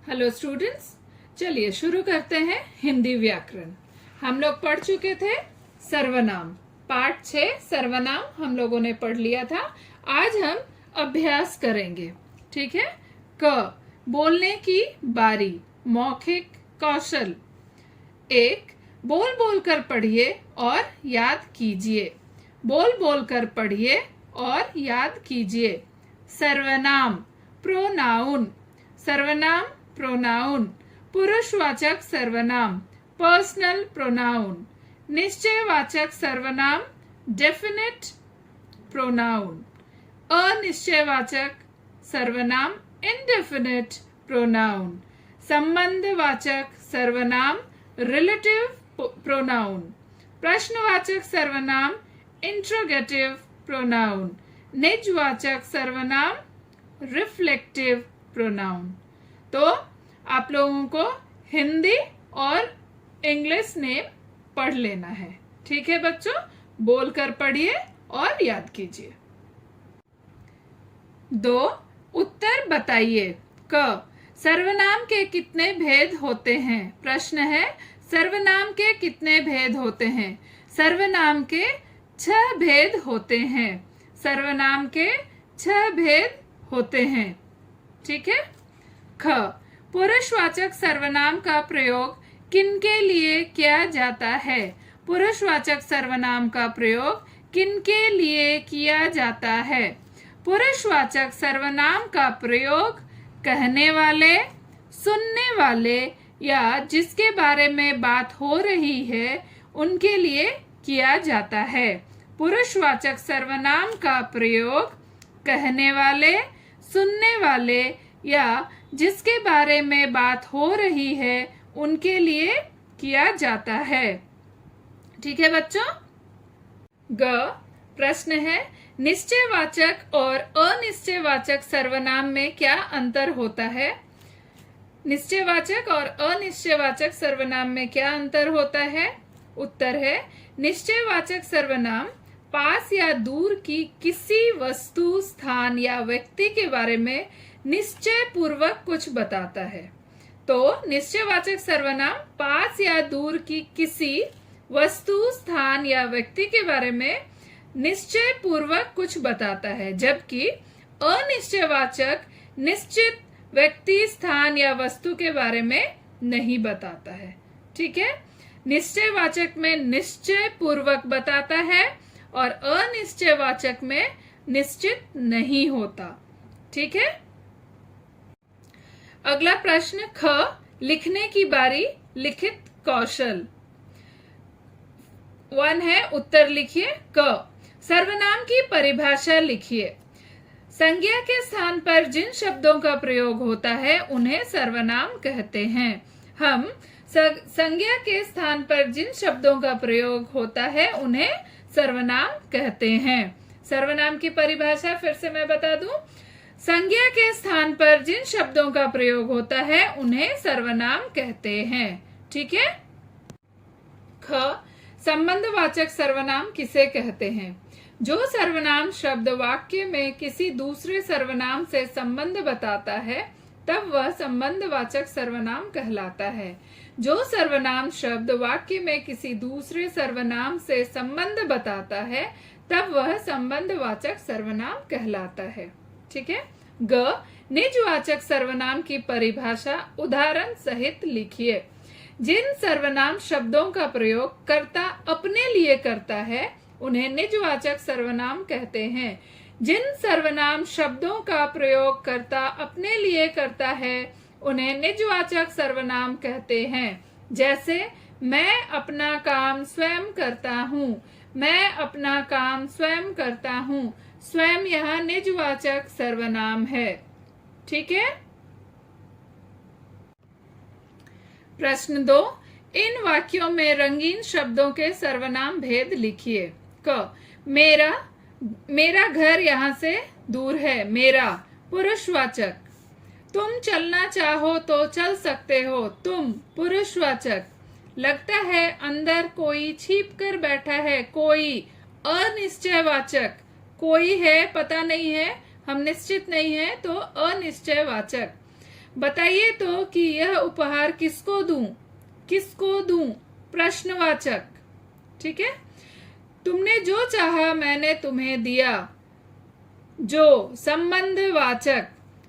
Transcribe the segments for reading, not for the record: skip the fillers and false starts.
Hello students, चलिए शुरू करते हैं हिंदी व्याकरण। हम लोग पढ़ चुके थे सर्वनाम, पाठ 6 सर्वनाम हम लोगों ने पढ़ लिया था। आज हम अभ्यास करेंगे, ठीक है। क, बोलने की बारी, मौखिक कौशल। 1, बोल बोल कर पढ़िए और याद कीजिए। बोल बोल कर पढ़िए और याद कीजिए। सर्वनाम, प्रोनाउन। सर्वनाम, प्रोनाउन। पुरुषवाचक सर्वनाम, पर्सनल प्रोनाउन। निश्चयवाचक सर्वनाम, डेफिनेट प्रोनाउन। अनिश्चयवाचक सर्वनाम, इंडेफिनिट प्रोनाउन। संबंधवाचक सर्वनाम, रिलेटिव प्रोनाउन। प्रश्नवाचक सर्वनाम, इंट्रोगेटिव प्रोनाउन। निजवाचक सर्वनाम, रिफ्लेक्टिव प्रोनाउन। तो आप लोगों को हिंदी और इंग्लिश नेम पढ़ लेना है, ठीक है बच्चों। बोलकर पढ़िए और याद कीजिए। 2, उत्तर बताइए। क, सर्वनाम के कितने भेद होते हैं? प्रश्न है, सर्वनाम के कितने भेद होते हैं? सर्वनाम के 6 भेद होते हैं। सर्वनाम के 6 भेद होते हैं, ठीक है। ख, पुरुषवाचक सर्वनाम का प्रयोग किनके लिए किया जाता है? पुरुषवाचक सर्वनाम का प्रयोग किनके लिए किया जाता है? पुरुषवाचक सर्वनाम का प्रयोग कहने वाले, सुनने वाले या जिसके बारे में बात हो रही है उनके लिए किया जाता है। पुरुषवाचक सर्वनाम का प्रयोग कहने वाले, सुनने वाले या जिसके बारे में बात हो रही है उनके लिए किया जाता है, ठीक है बच्चों। ग, प्रश्न है, निश्चयवाचक और अनिश्चयवाचक सर्वनाम में क्या अंतर होता है? निश्चयवाचक और अनिश्चयवाचक सर्वनाम में क्या अंतर होता है? उत्तर है, निश्चयवाचक सर्वनाम पास या दूर की किसी वस्तु, स्थान या व्यक्ति के बारे में निश्चय पूर्वक कुछ बताता है। तो निश्चयवाचक सर्वनाम पास या दूर की किसी वस्तु, स्थान या व्यक्ति के बारे में निश्चय पूर्वक कुछ बताता है, जबकि अनिश्चयवाचक निश्चित व्यक्ति, स्थान या वस्तु के बारे में नहीं बताता है, ठीक है। निश्चयवाचक में निश्चय पूर्वक बताता है और अनिश्चयवाचक में निश्चित नहीं होता, ठीक है। अगला प्रश्न ख, लिखने की बारी, लिखित कौशल। 1 है, उत्तर लिखिए। क, सर्वनाम की परिभाषा लिखिए। संज्ञा के स्थान पर जिन शब्दों का प्रयोग होता है उन्हें सर्वनाम कहते हैं। हम संज्ञा के स्थान पर जिन शब्दों का प्रयोग होता है उन्हें सर्वनाम कहते हैं। सर्वनाम की परिभाषा फिर से मैं बता दूं। संज्ञा के स्थान पर जिन शब्दों का प्रयोग होता है उन्हें सर्वनाम कहते हैं, ठीक है। ख, संबंधवाचक सर्वनाम किसे कहते हैं? जो सर्वनाम शब्द वाक्य में किसी दूसरे सर्वनाम से संबंध बताता है तब वह संबंधवाचक सर्वनाम कहलाता है। जो सर्वनाम शब्द वाक्य में किसी दूसरे सर्वनाम से संबंध बताता है तब वह संबंधवाचक सर्वनाम कहलाता है, ठीक है। ग, निजवाचक सर्वनाम की परिभाषा उदाहरण सहित लिखिए। जिन सर्वनाम शब्दों का प्रयोग कर्ता अपने लिए करता है उन्हें निजवाचक सर्वनाम कहते हैं। जिन सर्वनाम शब्दों का प्रयोग कर्ता अपने लिए करता है उन्हें निजवाचक सर्वनाम कहते हैं। जैसे, मैं अपना काम स्वयं करता हूँ। मैं अपना काम स्वयं करता हूँ। स्वयं यह निजवाचक सर्वनाम है, ठीक है। प्रश्न 2, इन वाक्यों में रंगीन शब्दों के सर्वनाम भेद लिखिए। क, मेरा घर यहाँ से दूर है। मेरा, पुरुषवाचक। तुम चलना चाहो तो चल सकते हो। तुम, पुरुषवाचक। लगता है अंदर कोई छिप कर बैठा है। कोई, अनिश्चयवाचक। कोई है, पता नहीं है, हम निश्चित नहीं है, तो अनिश्चयवाचक। बताइए तो कि यह उपहार किसको दूं? किसको दूं? प्रश्नवाचक। ठीक है। तुमने जो चाहा मैंने तुम्हें दिया, जो संबंधवाचक।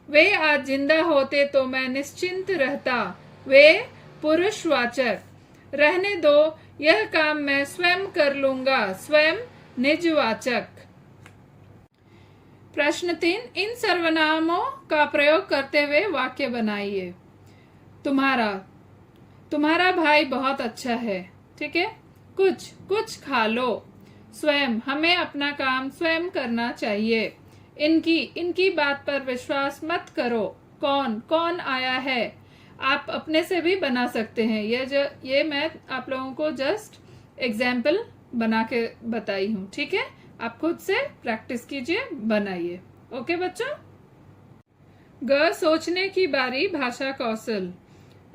वे आज जिंदा होते तो मैं निश्चिंत रहता, वे पुरुषवाचक। रहने दो, यह काम मैं स्वयं कर लूंगा, स्वयं निजवाचक। प्रश्न 3, इन सर्वनामों का प्रयोग करते हुए वाक्य बनाइए। तुम्हारा, तुम्हारा भाई बहुत अच्छा है। ठीक है। कुछ, कुछ खा लो। स्वयं, हमें अपना काम स्वयं करना चाहिए। इनकी, इनकी बात पर विश्वास मत करो। कौन, कौन आया है। आप अपने से भी बना सकते हैं। ये मैं आप लोगों को जस्ट एग्जाम्पल बना के बताई हूँ। ठीक है। आप खुद से प्रैक्टिस कीजिए, बनाइए। ओके बच्चों। ग, सोचने की बारी, भाषा कौशल।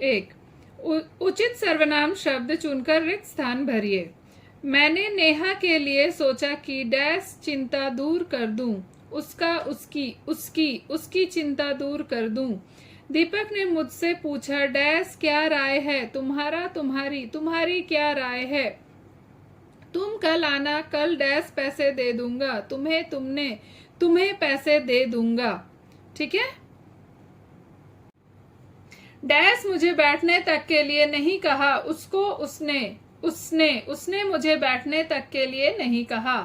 1, उचित सर्वनाम शब्द चुनकर रिक्त स्थान भरिए। मैंने नेहा के लिए सोचा कि डैश चिंता दूर कर दूं, उसका, उसकी, उसकी, उसकी चिंता दूर कर दूं। दीपक ने मुझसे पूछा डैश क्या राय है, तुम्हारा, तुम्हारी, तुम्हारी क्या राय है। तुम कल आना, कल डैश पैसे दे दूंगा, तुम्हें, तुमने, तुम्हें पैसे दे दूंगा। ठीक है। डैश मुझे बैठने तक के लिए नहीं कहा, उसको, उसने, उसने, उसने मुझे बैठने तक के लिए नहीं कहा।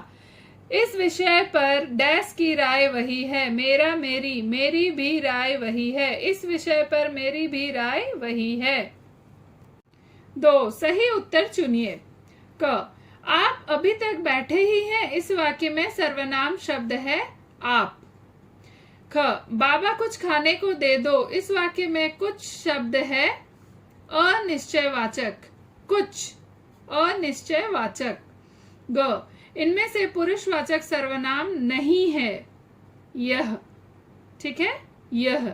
इस विषय पर डैश की राय वही है, मेरा, मेरी, मेरी भी राय वही है। इस विषय पर मेरी भी राय वही है। 2, सही उत्तर चुनिए। क, आप अभी तक बैठे ही हैं। इस वाक्य में सर्वनाम शब्द है आप। ख, बाबा कुछ खाने को दे दो। इस वाक्य में कुछ शब्द है अनिश्चयवाचक, कुछ, अनिश्चयवाचक। ग, इनमें से पुरुषवाचक सर्वनाम नहीं है, यह। ठीक है, यह।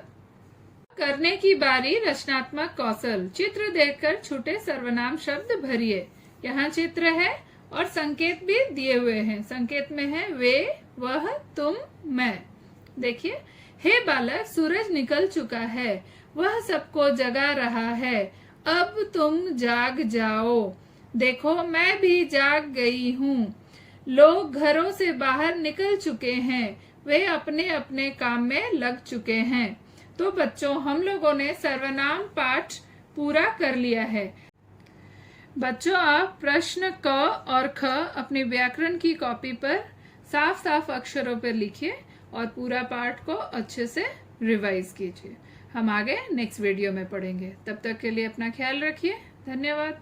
करने की बारी, रचनात्मक कौशल। चित्र देखकर छूटे सर्वनाम शब्द भरिए। यहाँ चित्र है और संकेत भी दिए हुए हैं। संकेत में है वे, वह, तुम, मैं। देखिए, हे बालक, सूरज निकल चुका है, वह सबको जगा रहा है, अब तुम जाग जाओ। देखो, मैं भी जाग गई हूँ। लोग घरों से बाहर निकल चुके हैं, वे अपने अपने काम में लग चुके हैं। तो बच्चों, हम लोगों ने सर्वनाम पाठ पूरा कर लिया है। बच्चों, आप प्रश्न क और ख अपनी व्याकरण की कॉपी पर साफ साफ अक्षरों पर लिखिए और पूरा पाठ को अच्छे से रिवाइज कीजिए। हम आगे नेक्स्ट वीडियो में पढ़ेंगे। तब तक के लिए अपना ख्याल रखिए। धन्यवाद।